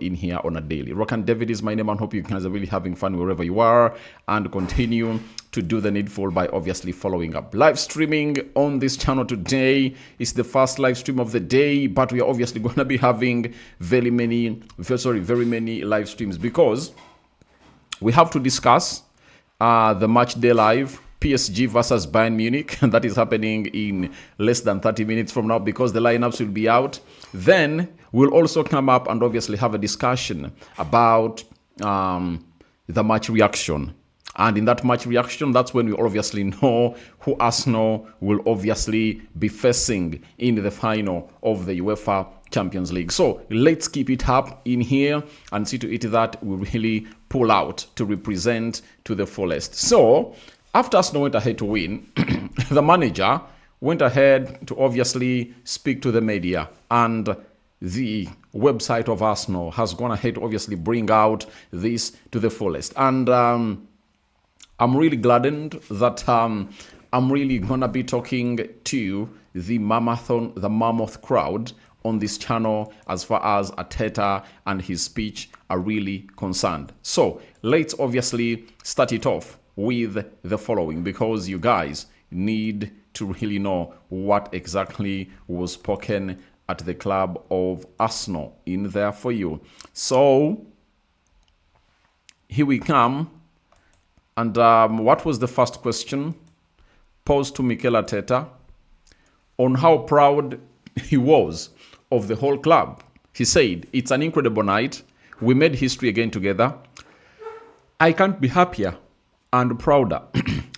in here on a daily. Rokani David is my name, and hope you guys are really having fun wherever you are, and continue to do the needful by obviously following up. Live streaming on this channel today is the first live stream of the day, but we are obviously going to be having very many live streams because we have to discuss the match day live, PSG versus Bayern Munich, and that is happening in less than 30 minutes from now because the lineups will be out. Then we'll also come up and obviously have a discussion about the match reaction. And in that match reaction, that's when we obviously know who Arsenal will obviously be facing in the final of the UEFA Champions League. So let's keep it up in here and see to it that we really pull out to represent to the fullest. So after Arsenal went ahead to win, the manager went ahead to obviously speak to the media, and the website of Arsenal has gone ahead to obviously bring out this to the fullest. And I'm really gladdened that I'm really gonna be talking to the mammoth crowd on this channel as far as Arteta and his speech are really concerned. So let's obviously start it off with the following, because you guys need to really know what exactly was spoken at the club of Arsenal in there for you. So here we come. And what was the first question posed to Mikel Arteta on how proud he was of the whole club? He said, "It's an incredible night. We made history again together. I can't be happier and prouder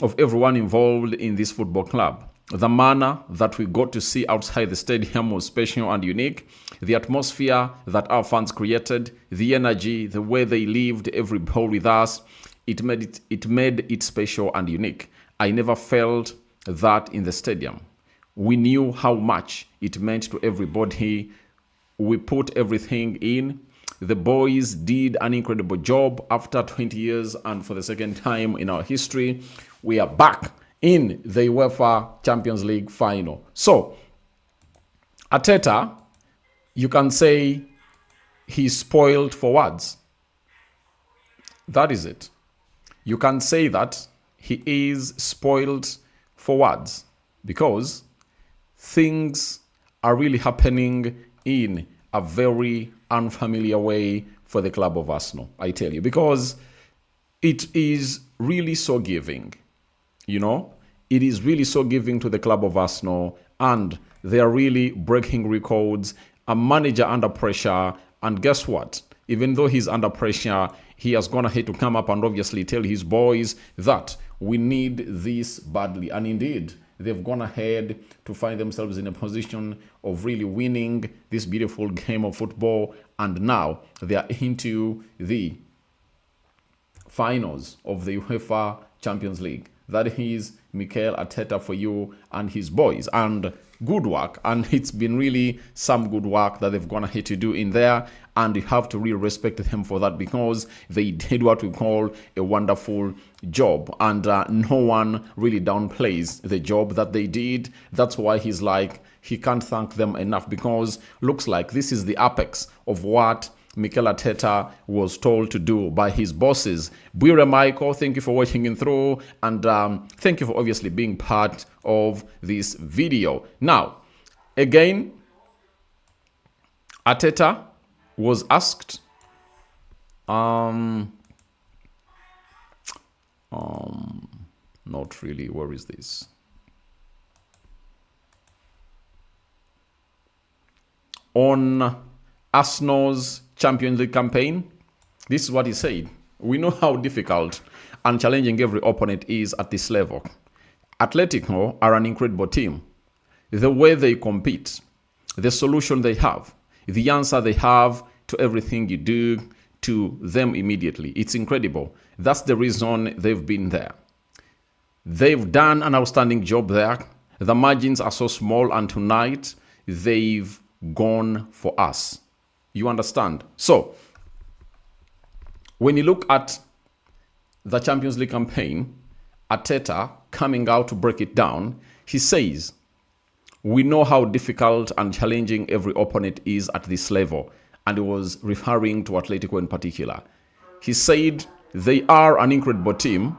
of everyone involved in this football club. The manner that we got to see outside the stadium was special and unique. The atmosphere that our fans created, the energy, the way they lived every ball with us, it made it special and unique. I never felt that in the stadium. We knew how much it meant to everybody. We put everything in. The boys did an incredible job after 20 years, and for the second time in our history, we are back in the UEFA Champions League final." So, Arteta, you can say he's spoiled for words. That is it. You can say that he is spoiled for words because things are really happening in a very unfamiliar way for the club of Arsenal, I tell you, because it is really so giving. You know, it is really so giving to the club of Arsenal, and they are really breaking records. A manager under pressure, and guess what? Even though he's under pressure, he has gone ahead to come up and obviously tell his boys that we need this badly. And indeed, they've gone ahead to find themselves in a position of really winning this beautiful game of football. And now they are into the finals of the UEFA Champions League. That is Mikel Arteta for you and his boys. And good work. And it's been really some good work that they've gone ahead to do in there. And you have to really respect them for that because they did what we call a wonderful job. And no one really downplays the job that they did. That's why he's like, he can't thank them enough because looks like this is the apex of what Mikel Arteta was told to do by his bosses. Buire Michael, thank you for watching in through, and thank you for obviously being part of this video. Now, again, Arteta was asked not really, where is this? On Arsenal's Champions League campaign, this is what he said. "We know how difficult and challenging every opponent is at this level. Atletico are an incredible team. The way they compete, the solution they have, the answer they have to everything you do to them immediately. It's incredible. That's the reason they've been there. They've done an outstanding job there. The margins are so small, and tonight they've gone for us." You understand? So, when you look at the Champions League campaign, Arteta coming out to break it down, he says, "We know how difficult and challenging every opponent is at this level. and he was referring to Atletico in particular. He said they are an incredible team.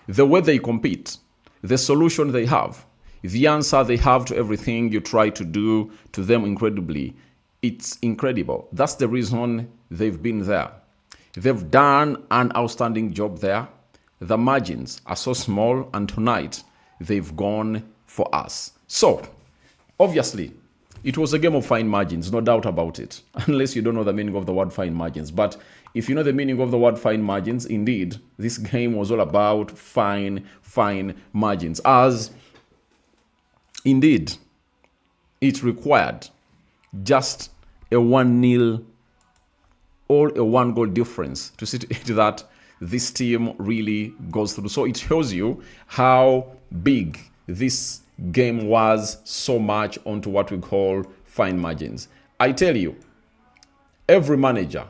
The way they compete, the solution they have, the answer they have to everything you try to do to them incredibly, it's incredible. That's the reason they've been there. They've done an outstanding job there. The margins are so small, and tonight they've gone for us. So, obviously, it was a game of fine margins, no doubt about it, unless you don't know the meaning of the word fine margins. But if you know the meaning of the word fine margins, indeed, this game was all about fine margins, as indeed it required just a 1-0 or a 1-goal difference to see to it that this team really goes through. So it shows you how big this game was, so much onto what we call fine margins. I tell you, every manager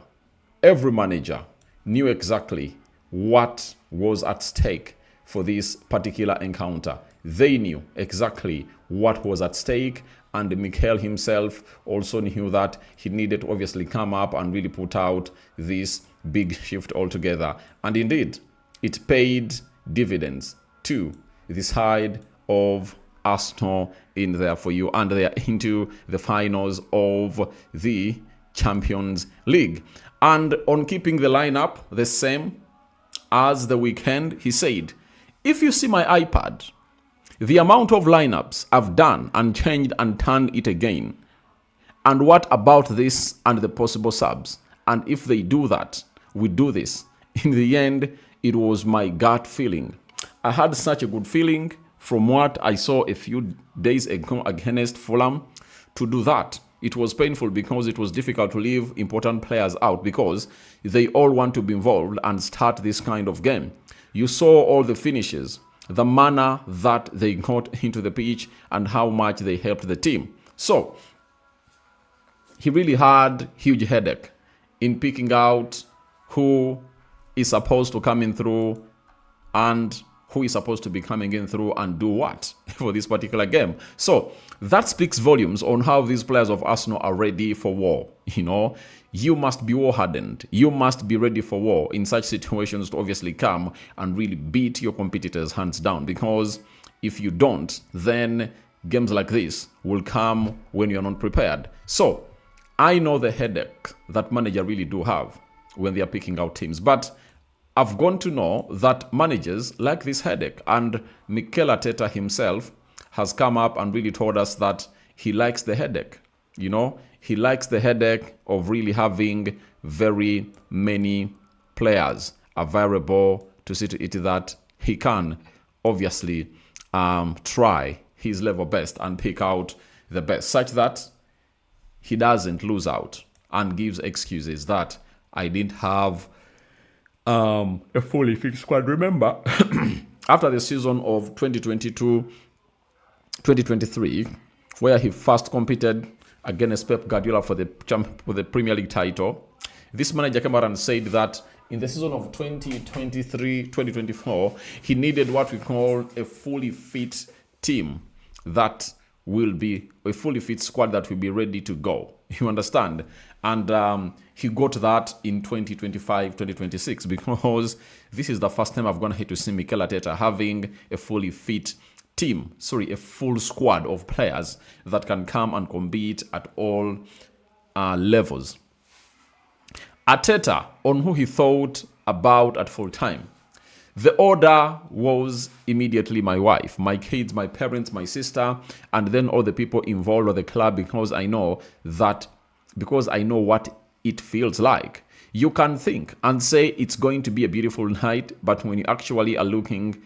knew exactly what was at stake for this particular encounter. They knew exactly what was at stake, and Mikel himself also knew that he needed to obviously come up and really put out this big shift altogether. And indeed, it paid dividends to the side of Arsenal in there for you, and they are into the finals of the Champions League. And on keeping the lineup the same as the weekend, he said, if you see my iPad, the amount of lineups I've done and changed and turned it again, and what about this and the possible subs? And if they do that, we do this. In the end, it was my gut feeling. I had such a good feeling from what I saw a few days ago against Fulham to do that. It was painful because it was difficult to leave important players out because they all want to be involved and start this kind of game. You saw all the finishes, the manner that they got into the pitch, and how much they helped the team. So he really had huge headache in picking out who is supposed to come in through and who is supposed to be coming in through and do what for this particular game. So that speaks volumes on how these players of Arsenal are ready for war. You know, you must be war hardened. You must be ready for war in such situations to obviously come and really beat your competitors hands down. Because if you don't, then games like this will come when you're not prepared. So I know the headache that manager really do have when they are picking out teams. But I've gone to know that managers like this headache, and Mikel Arteta himself has come up and really told us that he likes the headache. You know, he likes the headache of really having very many players available to see to it that he can obviously try his level best and pick out the best, such that he doesn't lose out and gives excuses that I didn't have a fully fit squad. Remember, after the season of 2022-2023, where he first competed against Pep Guardiola for the Premier League title, this manager came out and said that in the season of 2023-2024, he needed what we call a fully fit team that will be a fully fit squad that will be ready to go. You understand? And he got that in 2025-2026 because this is the first time I've gone ahead to see Mikel Arteta having a fully fit team, a full squad of players that can come and compete at all levels. Arteta, on who he thought about at full time. The order was immediately my wife, my kids, my parents, my sister, and then all the people involved with the club, because I know what it feels like. You can think and say it's going to be a beautiful night, but when you actually are looking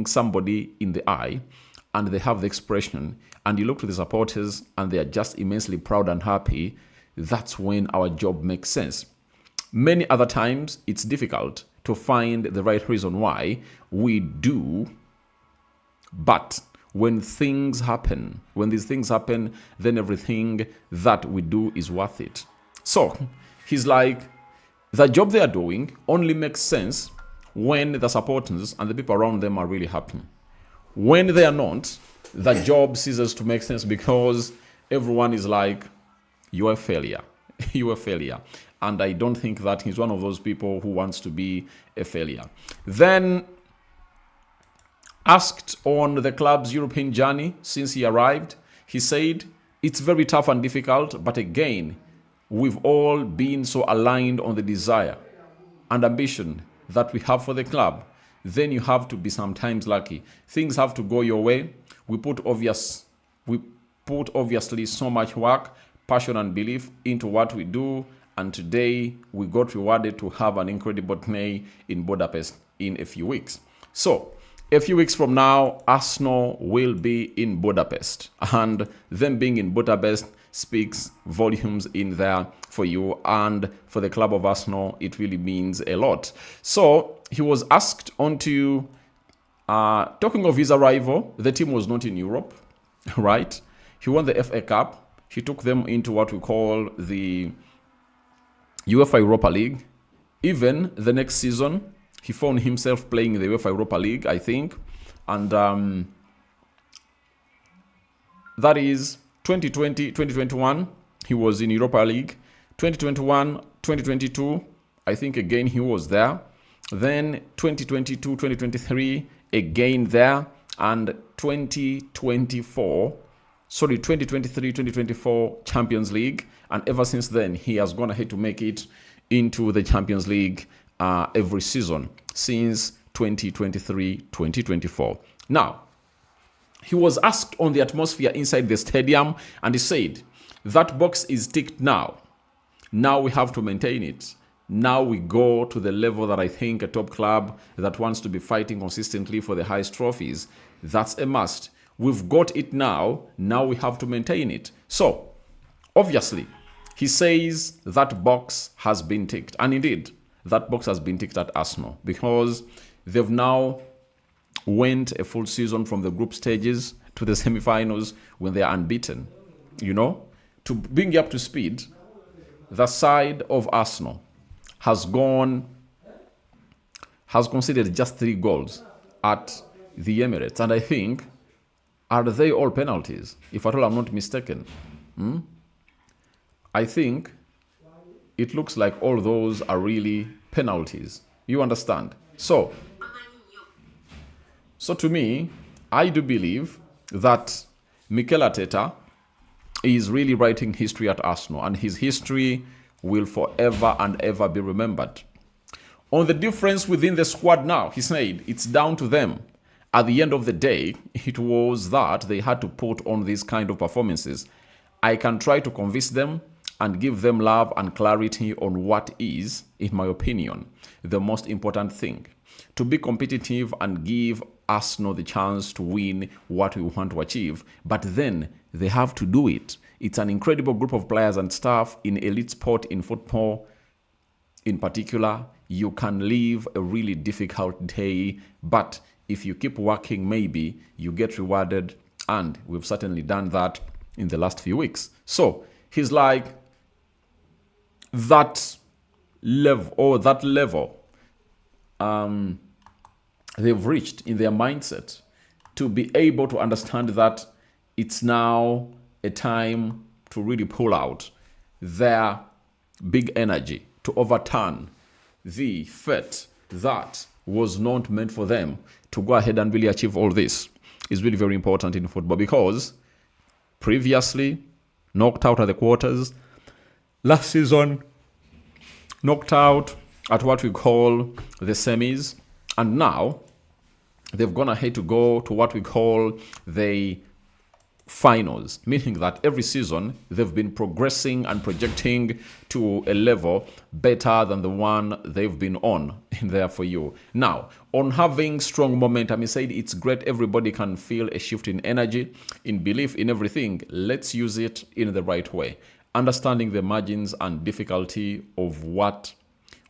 somebody in the eye and they have the expression, and you look to the supporters and they are just immensely proud and happy, that's when our job makes sense. Many other times, it's difficult to find the right reason why we do, but when these things happen, then everything that we do is worth it. So, he's like, the job they are doing only makes sense when the supporters and the people around them are really happy. When they are not, the job ceases to make sense because everyone is like, you're a failure. You're a failure. And I don't think that he's one of those people who wants to be a failure. Then, asked on the club's European journey since he arrived, he said, it's very tough and difficult, but again, we've all been so aligned on the desire and ambition that we have for the club. Then you have to be sometimes lucky. Things have to go your way. We put obviously so much work, passion and belief into what we do, and today we got rewarded to have an incredible day in Budapest in a few weeks. So, a few weeks from now, Arsenal will be in Budapest, and them being in Budapest speaks volumes in there for you, and for the club of Arsenal, it really means a lot. So, he was asked onto, talking of his arrival, the team was not in Europe, right? He won the FA Cup. He took them into what we call the UEFA Europa League. Even the next season, he found himself playing in the UEFA Europa League, I think. And that is 2020, 2021, he was in Europa League. 2021, 2022, I think again he was there. Then 2022, 2023, again there. And 2023, 2024 Champions League. And ever since then, he has gone ahead to make it into the Champions League every season since 2023, 2024. Now, he was asked on the atmosphere inside the stadium, and he said, that box is ticked now. Now we have to maintain it. Now we go to the level that I think a top club that wants to be fighting consistently for the highest trophies. That's a must. We've got it now. Now we have to maintain it. So, obviously, he says that box has been ticked. And indeed, that box has been ticked at Arsenal because they've now went a full season from the group stages to the semi-finals when they are unbeaten. You know, to bring you up to speed, the side of Arsenal has conceded just 3 goals at the Emirates. And I think, are they all penalties? If at all I'm not mistaken. I think it looks like all those are really penalties. You understand? So to me, I do believe that Mikel Arteta is really writing history at Arsenal, and his history will forever and ever be remembered. On the difference within the squad now, he said it's down to them. At the end of the day, it was that they had to put on these kind of performances. I can try to convince them and give them love and clarity on what is, in my opinion, the most important thing. To be competitive and give Arsenal the chance to win what we want to achieve. But then they have to do it. It's an incredible group of players and staff in elite sport, in football in particular. You can live a really difficult day, but if you keep working, maybe you get rewarded, and we've certainly done that in the last few weeks. So he's like, that level they've reached in their mindset to be able to understand that it's now a time to really pull out their big energy to overturn the fate that was not meant for them to go ahead and really achieve all this is really very important in football, because previously knocked out at the quarters, last season knocked out at what we call the semis, and now they've gone ahead to go to what we call the finals, meaning that every season they've been progressing and projecting to a level better than the one they've been on in there for you. Now, on having strong momentum, he said it's great. Everybody can feel a shift in energy, in belief, in everything. Let's use it in the right way. Understanding the margins and difficulty of what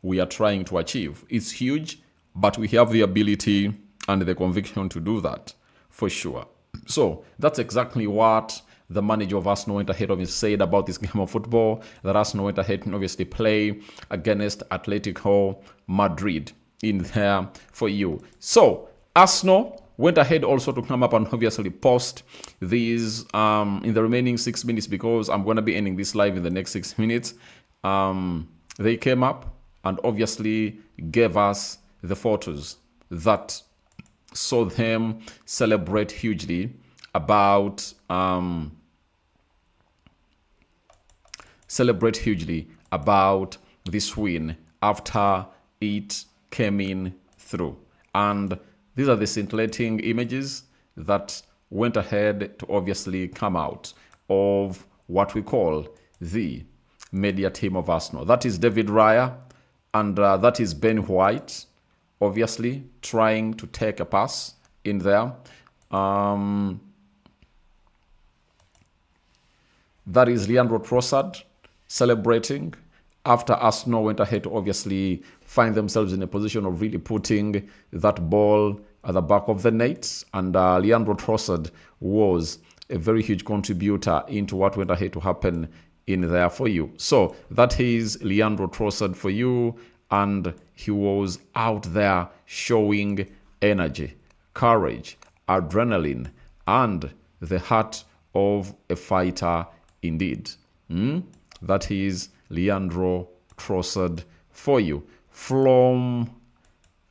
we are trying to achieve. It's huge, but we have the ability and the conviction to do that for sure. So that's exactly what the manager of Arsenal went ahead and said about this game of football, that Arsenal went ahead and obviously play against Atletico Madrid in there for you. So Arsenal went ahead also to come up and obviously post these in the remaining 6 minutes, because I'm going to be ending this live in the next 6 minutes. They came up and obviously gave us the photos that saw them celebrate hugely about this win after it came in through. And these are the scintillating images that went ahead to obviously come out of what we call the media team of Arsenal. That is David Raya, and that is Ben White, obviously trying to take a pass in there. That is Leandro Trossard celebrating after Arsenal went ahead to obviously find themselves in a position of really putting that ball at the back of the net. And Leandro Trossard was a very huge contributor into what went ahead to happen in there for you. So that is Leandro Trossard for you. And he was out there showing energy, courage, adrenaline, and the heart of a fighter indeed. That is Leandro Trossard for you. From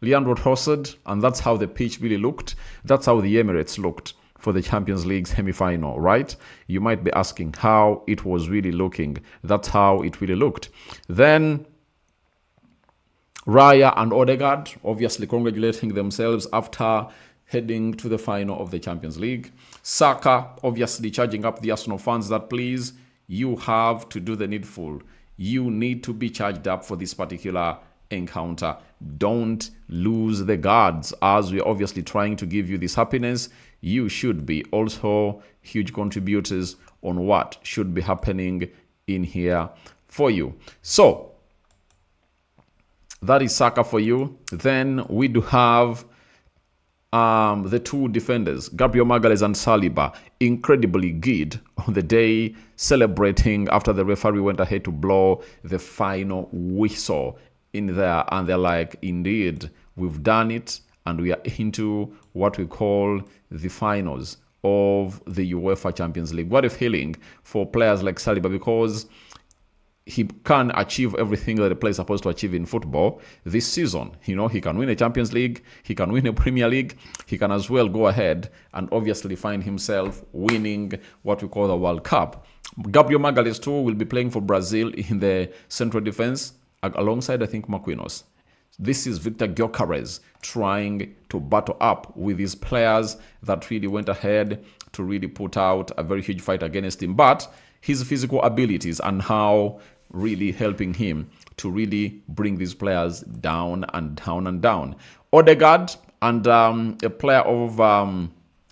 Leandro Trossard, and that's how the pitch really looked. That's how the Emirates looked for the Champions League semi-final, right? You might be asking how it was really looking. That's how it really looked. Then Raya and Odegaard obviously congratulating themselves after heading to the final of the Champions League. Saka obviously charging up the Arsenal fans that please, you have to do the needful. You need to be charged up for this particular encounter. Don't lose the guards, as we're obviously trying to give you this happiness. You should be also huge contributors on what should be happening in here for you. So that is Saka for you. Then we do have the two defenders, Gabriel Magalhaes and Saliba, incredibly good on the day, celebrating after the referee went ahead to blow the final whistle in there. And they're like, indeed, we've done it, and we are into what we call the finals of the UEFA Champions League. What a feeling for players like Saliba, because he can achieve everything that a player is supposed to achieve in football this season. You know, he can win a Champions League, he can win a Premier League, he can as well go ahead and obviously find himself winning what we call the World Cup. Gabriel Magalhaes too will be playing for Brazil in the central defense alongside, I think, Marquinhos. This is Victor Gyökeres trying to battle up with his players that really went ahead to really put out a very huge fight against him. But his physical abilities and how really helping him to really bring these players down and down and down. Odegaard and a player of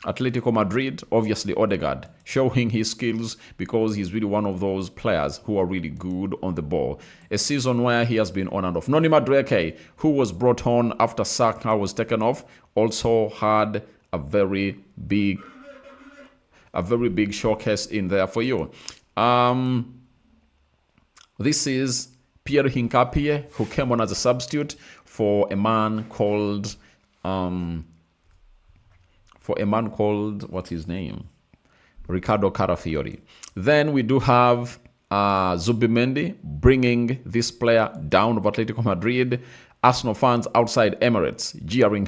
Atletico Madrid, obviously Odegaard, showing his skills because he's really one of those players who are really good on the ball. A season where he has been on and off. Noni Madueke, who was brought on after Saka was taken off, also had a very big showcase in there for you. This is Pierre Hincapie, who came on as a substitute for a man called what's his name? Ricardo Carafiori. Then we do have Zubimendi bringing this player down of Atletico Madrid. Arsenal fans outside Emirates cheering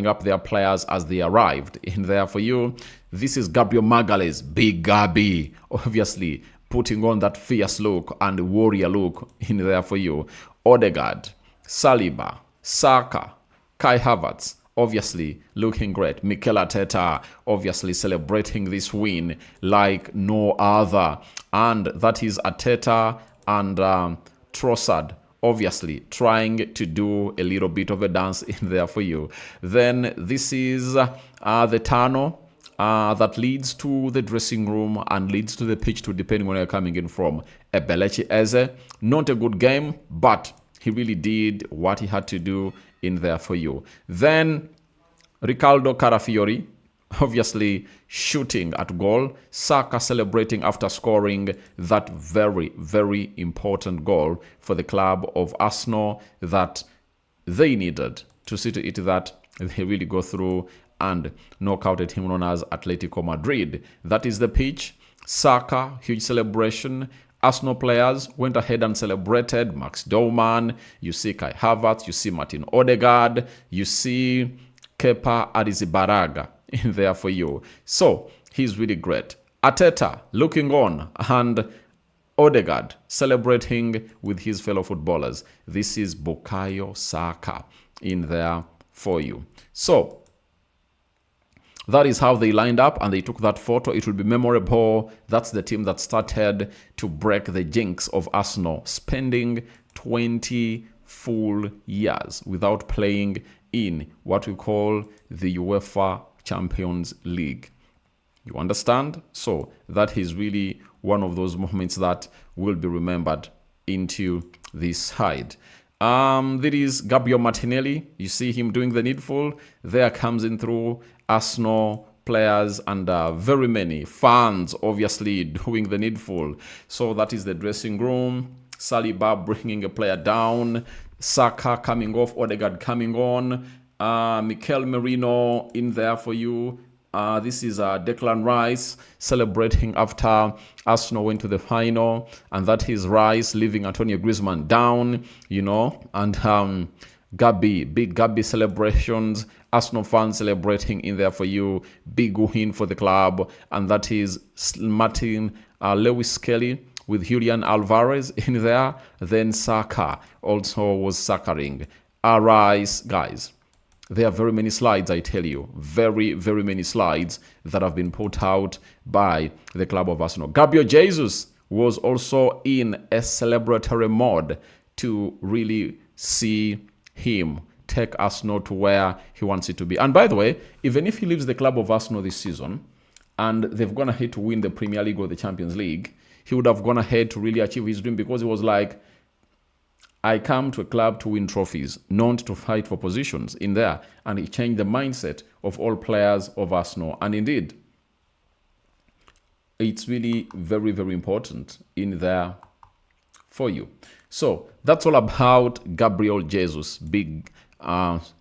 up their players as they arrived in there for you. This is Gabriel Magalhaes, Big Gabi, obviously putting on that fierce look and warrior look in there for you. Odegaard, Saliba, Saka, Kai Havertz, obviously looking great. Mikel Arteta, obviously celebrating this win like no other. And that is Arteta and Trossard, obviously trying to do a little bit of a dance in there for you. Then this is the tunnel that leads to the dressing room and leads to the pitch, to depending where you're coming in from. Ebelechi Eze, not a good game, but he really did what he had to do in there for you. Then Ricardo Carafiori, obviously shooting at goal. Saka celebrating after scoring that very, very important goal for the club of Arsenal that they needed to see to it that they really go through and knock out a team known as Atletico Madrid. That is the pitch. Saka, huge celebration. Arsenal players went ahead and celebrated. Max Dorman, you see Kai Havertz, you see Martin Odegaard, you see Kepa Arrizabalaga in there for you. So he's really great. Arteta looking on, and Odegaard celebrating with his fellow footballers. This is Bukayo Saka in there for you. So that is how they lined up and they took that photo. It will be memorable. That's the team that started to break the jinx of Arsenal, spending 20 full years without playing in what we call the UEFA Champions League. You understand? So that is really one of those moments that will be remembered into this side. There is Gabriel Martinelli. You see him doing the needful. There comes in through Arsenal players and very many fans, obviously, doing the needful. So that is the dressing room. Saliba bringing a player down. Saka coming off. Odegaard coming on. Mikel Merino in there for you. This is Declan Rice celebrating after Arsenal went to the final, and that is Rice leaving Antonio Griezmann down, you know, and Gabi, big Gabi celebrations, Arsenal fans celebrating in there for you, big win for the club, and that is Martin Lewis Kelly with Julian Alvarez in there. Then Saka also was suckering. Rice, guys. There are very many slides, I tell you. Very, very many slides that have been put out by the club of Arsenal. Gabriel Jesus was also in a celebratory mode to really see him take Arsenal to where he wants it to be. And by the way, even if he leaves the club of Arsenal this season and they've gone ahead to win the Premier League or the Champions League, he would have gone ahead to really achieve his dream, because he was like, I come to a club to win trophies, not to fight for positions in there. And he changed the mindset of all players of Arsenal. And indeed, it's really very, very important in there for you. So that's all about Gabriel Jesus. Big,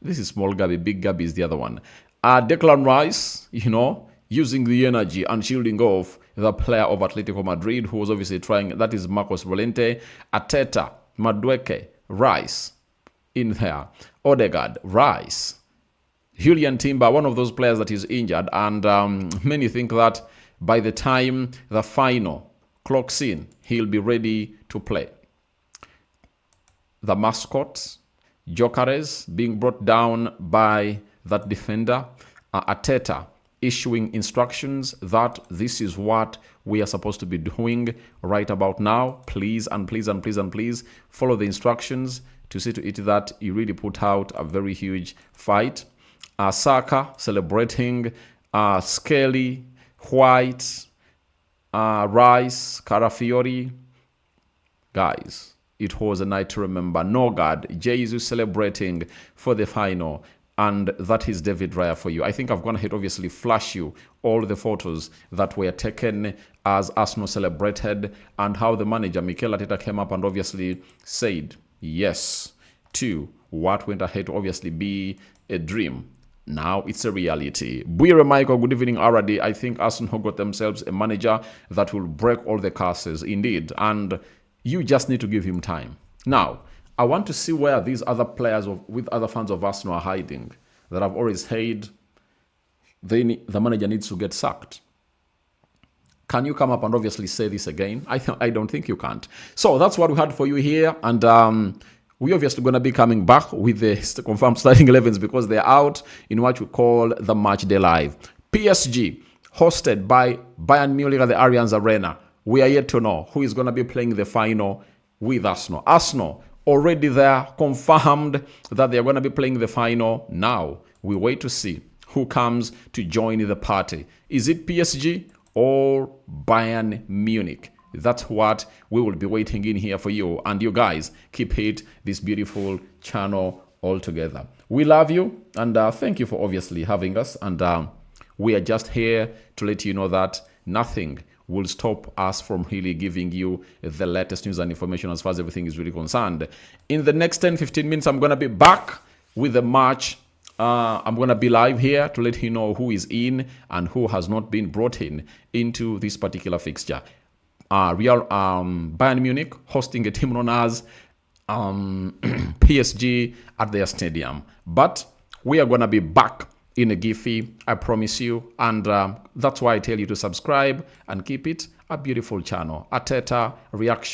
this is small Gabi, big Gabi is the other one. Declan Rice, you know, using the energy and shielding off the player of Atletico Madrid, who was obviously trying, that is Marcos Llorente. Arteta, Madueke, Rice in there. Odegaard, Rice. Julian Timber, one of those players that is injured, and many think that by the time the final clocks in, he'll be ready to play. The mascots, Jokeres being brought down by that defender. Arteta issuing instructions that this is what we are supposed to be doing right about now. Please and please and please and please follow the instructions to see to it that you really put out a very huge fight. Saka celebrating, Skelly, White, Rice, Carafiori. Guys, it was a night to remember. Nogard, Jesus celebrating for the final. And that is David Raya for you. I think I've gone ahead, obviously, flash you all the photos that were taken as Arsenal celebrated, and how the manager, Mikel Arteta, came up and obviously said yes to what went ahead to obviously be a dream. Now it's a reality. Buire Michael, good evening, already. I think Arsenal got themselves a manager that will break all the curses, indeed. And you just need to give him time. Now, I want to see where these other players with other fans of Arsenal are hiding, that I've always said the manager needs to get sacked. Can you come up and obviously say this again? I don't think you can't. So that's what we had for you here. And we're obviously going to be coming back with the confirmed starting 11s, because they're out in what we call the Match Day Live. PSG, hosted by Bayern Munich at the Allianz Arena. We are yet to know who is going to be playing the final with Arsenal. Arsenal already there, confirmed that they are going to be playing the final. Now we wait to see who comes to join the party. Is it PSG or Bayern Munich? That's what we will be waiting in here for you. And you guys keep it this beautiful channel all together. We love you, and thank you for obviously having us. And we are just here to let you know that nothing will stop us from really giving you the latest news and information as far as everything is really concerned. In the next 10-15 minutes, I'm going to be back with the match I'm going to be live here to let you know who is in and who has not been brought in into this particular fixture. Real Bayern Munich hosting a team known as PSG at their stadium. But we are going to be back in a Giphy, I promise you. And that's why I tell you to subscribe and keep it a beautiful channel. Arteta reaction.